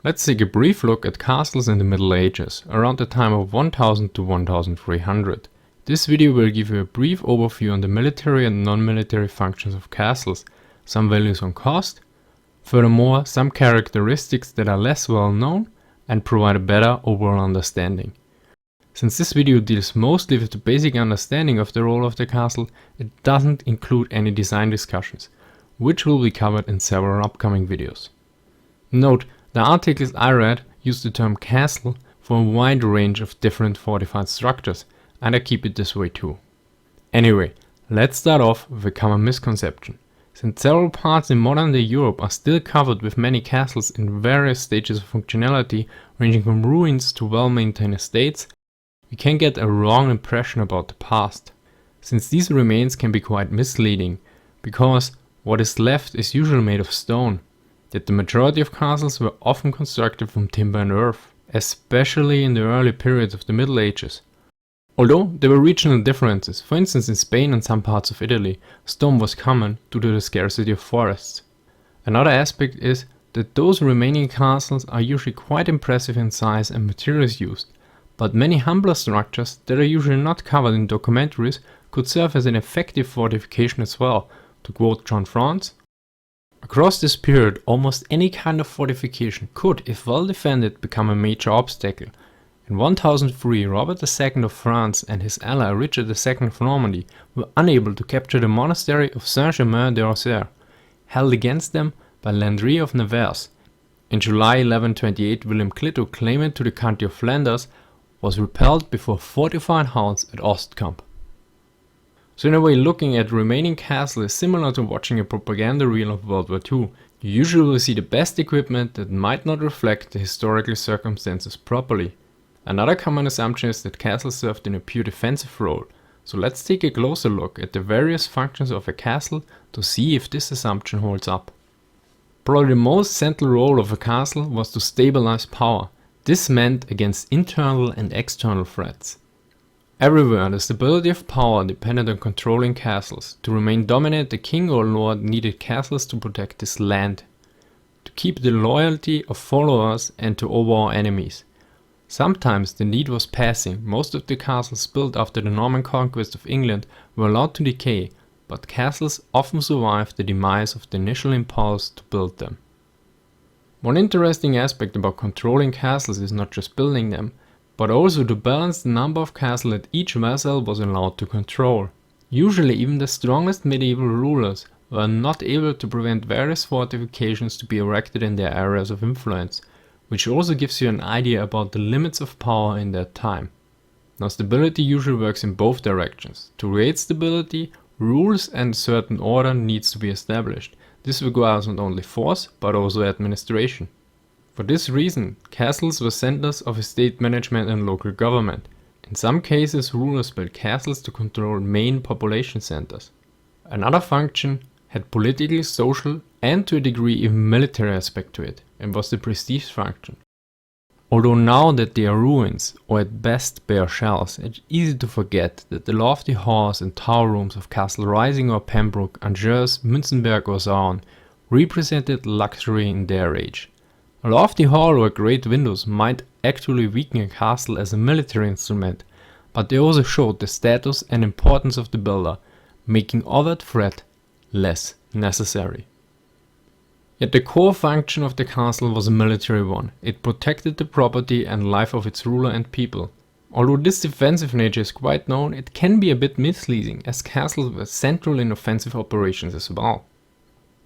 Let's take a brief look at castles in the Middle Ages, around the time of 1000 to 1300. This video will give you a brief overview on the military and non-military functions of castles, some values on cost, furthermore some characteristics that are less well known, and provide a better overall understanding. Since this video deals mostly with the basic understanding of the role of the castle, it doesn't include any design discussions, which will be covered in several upcoming videos. Note, the articles I read use the term castle for a wide range of different fortified structures, and I keep it this way too. Anyway, let's start off with a common misconception. Since several parts in modern day Europe are still covered with many castles in various stages of functionality, ranging from ruins to well-maintained estates, we can get a wrong impression about the past. Since these remains can be quite misleading, because what is left is usually made of stone. Yet the majority of castles were often constructed from timber and earth, especially in the early periods of the Middle Ages. Although there were regional differences, for instance in Spain and some parts of Italy, stone was common due to the scarcity of forests. Another aspect is that those remaining castles are usually quite impressive in size and materials used, but many humbler structures that are usually not covered in documentaries could serve as an effective fortification as well, to quote John France. Across this period, almost any kind of fortification could, if well defended, become a major obstacle. In 1003, Robert II of France and his ally Richard II of Normandy were unable to capture the monastery of Saint-Germain-des-Auxerre, held against them by Landry of Nevers. In July 1128, William Clito, claimant to the county of Flanders, was repelled before fortified house at Ostkamp. So in a way, looking at remaining castle is similar to watching a propaganda reel of World War II. You usually will see the best equipment that might not reflect the historical circumstances properly. Another common assumption is that castles served in a pure defensive role, so let's take a closer look at the various functions of a castle to see if this assumption holds up. Probably the most central role of a castle was to stabilize power. This meant against internal and external threats. Everywhere, the stability of power depended on controlling castles. To remain dominant, the king or lord needed castles to protect his land, to keep the loyalty of followers and to overawe enemies. Sometimes the need was passing. Most of the castles built after the Norman conquest of England were allowed to decay, but castles often survived the demise of the initial impulse to build them. One interesting aspect about controlling castles is not just building them, but also to balance the number of castles that each vassal was allowed to control. Usually even the strongest medieval rulers were not able to prevent various fortifications to be erected in their areas of influence, which also gives you an idea about the limits of power in that time. Now stability usually works in both directions. To create stability, rules and certain order needs to be established. This requires not only force, but also administration. For this reason, castles were centers of estate management and local government. In some cases, rulers built castles to control main population centers. Another function had political, social, and to a degree even military aspect to it, and was the prestige function. Although now that they are ruins, or at best bare shells, it's easy to forget that the lofty halls and tower rooms of Castle Rising or Pembroke, Angers, Münzenberg or Saarn represented luxury in their age. A lofty hall or great windows might actually weaken a castle as a military instrument, but they also showed the status and importance of the builder, making overt threat less necessary. Yet the core function of the castle was a military one. It protected the property and life of its ruler and people. Although this defensive nature is quite known, it can be a bit misleading, as castles were central in offensive operations as well.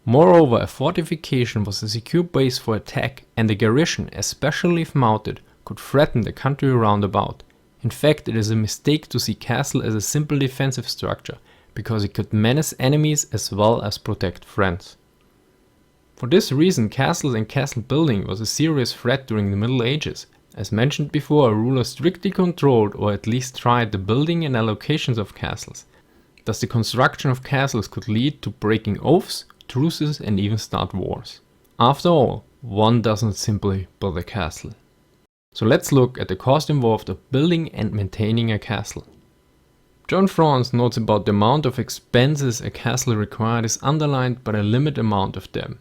Moreover, a fortification was a secure base for attack, and a garrison, especially if mounted, could threaten the country round about. In fact, it is a mistake to see castle as a simple defensive structure, because it could menace enemies as well as protect friends. For this reason, castles and castle building was a serious threat during the Middle Ages. As mentioned before, a ruler strictly controlled or at least tried the building and allocations of castles. Thus the construction of castles could lead to breaking oaths, truces and even start wars. After all, one doesn't simply build a castle. So let's look at the cost involved of building and maintaining a castle. John France notes about the amount of expenses a castle required is underlined by the limited amount of them.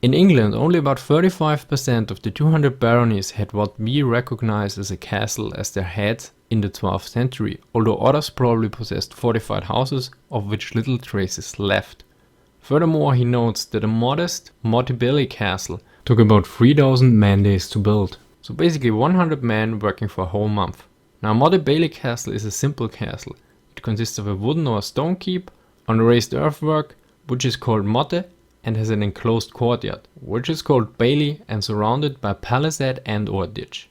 In England, only about 35% of the 200 baronies had what we recognize as a castle as their head in the 12th century, although others probably possessed fortified houses of which little trace is left. Furthermore, he notes that a modest Maudie castle took about 3000 man-days to build, so basically 100 men working for a whole month. Now, Maudie castle is a simple castle. It consists of a wooden or stone keep on raised earthwork, which is called motte, and has an enclosed courtyard, which is called bailey and surrounded by palisade and or ditch.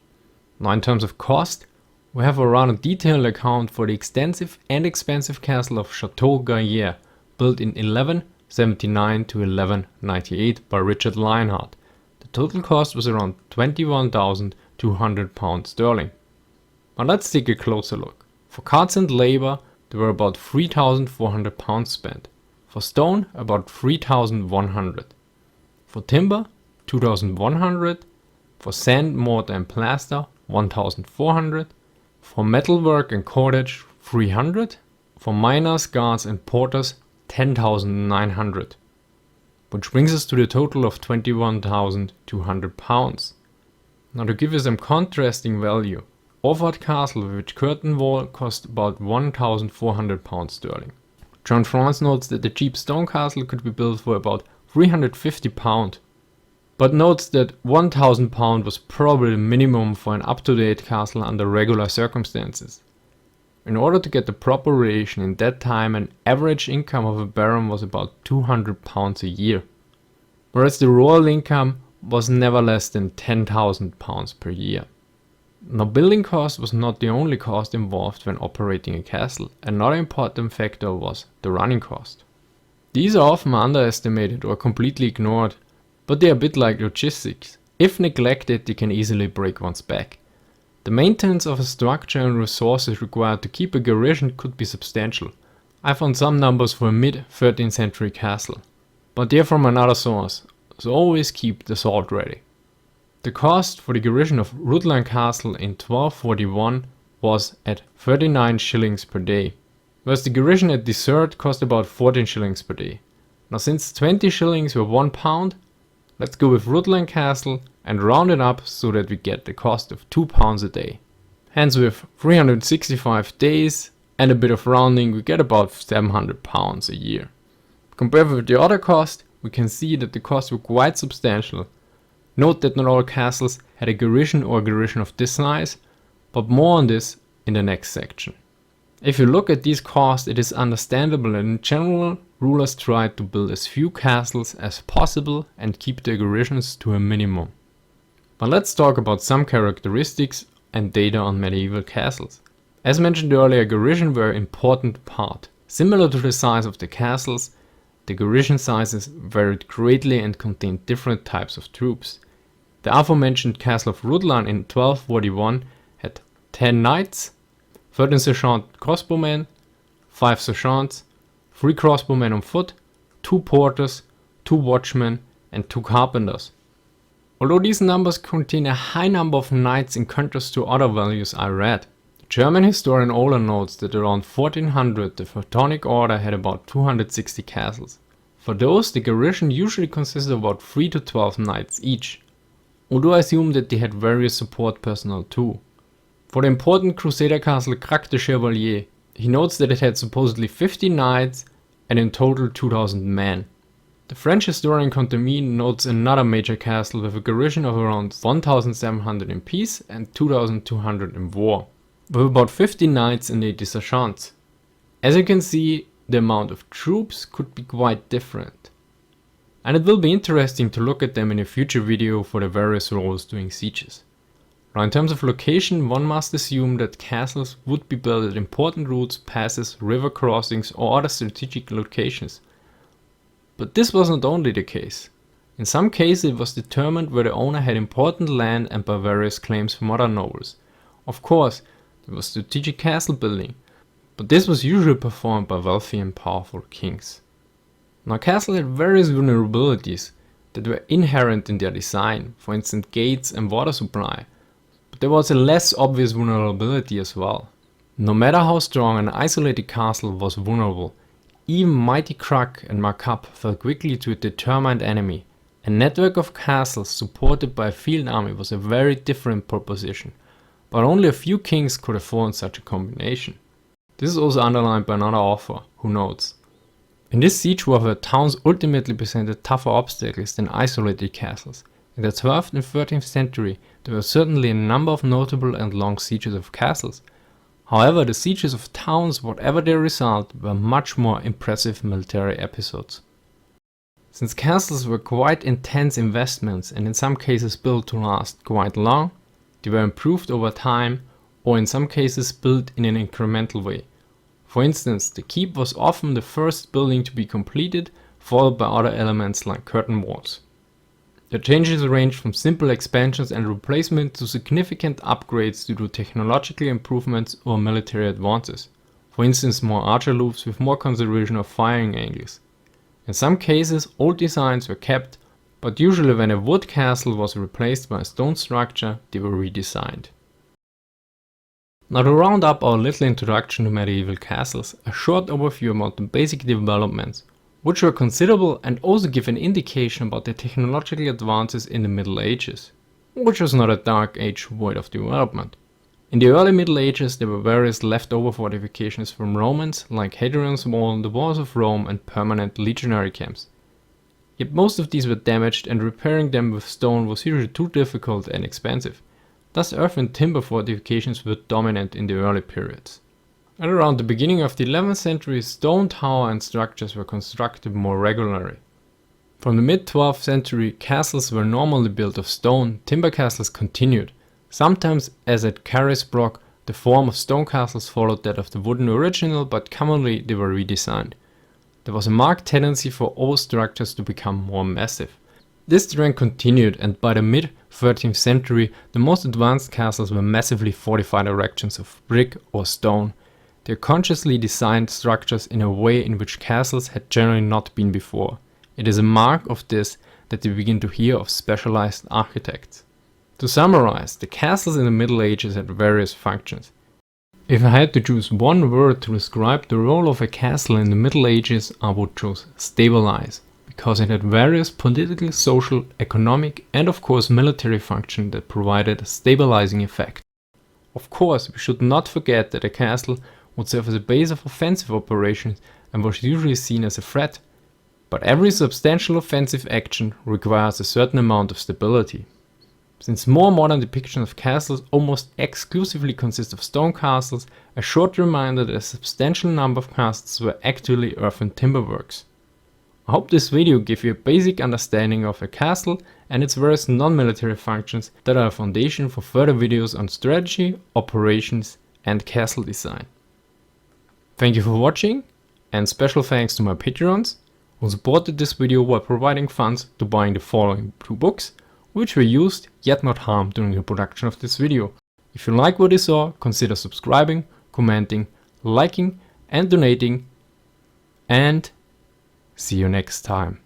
Now, in terms of cost, we have a rather detailed account for the extensive and expensive castle of Chateau Gaillard, built in 1179 to 1198 by Richard Lionheart. The total cost was around £21,200 sterling. Now let's take a closer look. For carts and labor, there were about £3,400 spent. For stone, about 3,100. For timber, 2,100. For sand, mortar and plaster, 1,400. For metalwork and cordage, 300. For miners, guards and porters, 10,900. Which brings us to the total of £21,200. Now, to give you some contrasting value, Orford Castle with its curtain wall cost about £1,400 sterling. John France notes that the cheap stone castle could be built for about £350, but notes that £1,000 was probably the minimum for an up-to-date castle under regular circumstances. In order to get the proper relation in that time, an average income of a baron was about £200 a year, whereas the royal income was never less than £10,000 per year. Now, building cost was not the only cost involved when operating a castle. Another important factor was the running cost. These are often underestimated or completely ignored, but they are a bit like logistics. If neglected, they can easily break one's back. The maintenance of a structure and resources required to keep a garrison could be substantial. I found some numbers for a mid-13th century castle, but they are from another source, so always keep the salt ready. The cost for the garrison of Rutland Castle in 1241 was at 39 shillings per day, whereas the garrison at Dessert cost about 14 shillings per day. Now, since 20 shillings were £1, let's go with Rutland Castle and round it up so that we get the cost of £2 a day. Hence, with 365 days and a bit of rounding, we get about £700 a year. Compared with the other cost, we can see that the costs were quite substantial. Note that not all castles had a garrison or a garrison of this size, but more on this in the next section. If you look at these costs, it is understandable that in general, rulers tried to build as few castles as possible and keep their garrisons to a minimum. But let's talk about some characteristics and data on medieval castles. As mentioned earlier, garrisons were an important part. Similar to the size of the castles, the garrison sizes varied greatly and contained different types of troops. The aforementioned castle of Rutland in 1241 had 10 knights, 13 sergeant crossbowmen, 5 sergeants, 3 crossbowmen on foot, 2 porters, 2 watchmen and 2 carpenters. Although these numbers contain a high number of knights in contrast to other values I read, the German historian Ohler notes that around 1400 the Teutonic Order had about 260 castles. For those, the garrison usually consisted of about 3 to 12 knights each, although I assume that they had various support personnel too. For the important Crusader castle Crac de Chevalier, he notes that it had supposedly 50 knights and in total 2000 men. The French historian Contamine notes another major castle with a garrison of around 1700 in peace and 2200 in war, with about 50 knights and 80 sergeants. As you can see, the amount of troops could be quite different. And it will be interesting to look at them in a future video for the various roles during sieges. Now, in terms of location, one must assume that castles would be built at important routes, passes, river crossings or other strategic locations. But this was not only the case. In some cases it was determined where the owner had important land and by various claims from other nobles. Of course, there was strategic castle building, but this was usually performed by wealthy and powerful kings. Now, castles had various vulnerabilities that were inherent in their design, for instance gates and water supply, but there was a less obvious vulnerability as well. No matter how strong an isolated castle was vulnerable, even mighty Crac and Marcap fell quickly to a determined enemy, A network of castles supported by a field army was a very different proposition, but only a few kings could afford such a combination. This is also underlined by another author, who notes, "In this siege warfare, towns ultimately presented tougher obstacles than isolated castles. In the 12th and 13th century, there were certainly a number of notable and long sieges of castles. However, the sieges of towns, whatever their result, were much more impressive military episodes. Since castles were quite intense investments and in some cases built to last quite long, they were improved over time or in some cases built in an incremental way. For instance, the keep was often the first building to be completed, followed by other elements like curtain walls. The changes ranged from simple expansions and replacement to significant upgrades due to technological improvements or military advances. For instance, more archer loops with more consideration of firing angles. In some cases, old designs were kept, but usually when a wood castle was replaced by a stone structure, they were redesigned." Now, to round up our little introduction to medieval castles, a short overview about the basic developments, which were considerable and also give an indication about the technological advances in the Middle Ages, which was not a dark age void of development. In the early Middle Ages there were various leftover fortifications from Romans like Hadrian's Wall, the walls of Rome and permanent legionary camps. Yet most of these were damaged and repairing them with stone was usually too difficult and expensive. Thus earth and timber fortifications were dominant in the early periods. At around the beginning of the 11th century, stone tower and structures were constructed more regularly. From the mid-12th century, castles were normally built of stone, timber castles continued. Sometimes, as at Carisbrooke, the form of stone castles followed that of the wooden original, but commonly they were redesigned. There was a marked tendency for old structures to become more massive. This trend continued, and by the mid-13th century, the most advanced castles were massively fortified erections of brick or stone. They consciously designed structures in a way in which castles had generally not been before. It is a mark of this that we begin to hear of specialized architects. To summarize, the castles in the Middle Ages had various functions. If I had to choose one word to describe the role of a castle in the Middle Ages, I would choose stabilize, because it had various political, social, economic and of course military functions that provided a stabilizing effect. Of course, we should not forget that a castle would serve as a base of offensive operations and was usually seen as a threat. But every substantial offensive action requires a certain amount of stability. Since more modern depictions of castles almost exclusively consist of stone castles, a short reminder that a substantial number of castles were actually earth and timber works. I hope this video gave you a basic understanding of a castle and its various non-military functions that are a foundation for further videos on strategy, operations and castle design. Thank you for watching, and special thanks to my Patreons who supported this video while providing funds to buying the following 2 books, which were used yet not harmed during the production of this video. If you like what you saw, consider subscribing, commenting, liking and donating, and see you next time.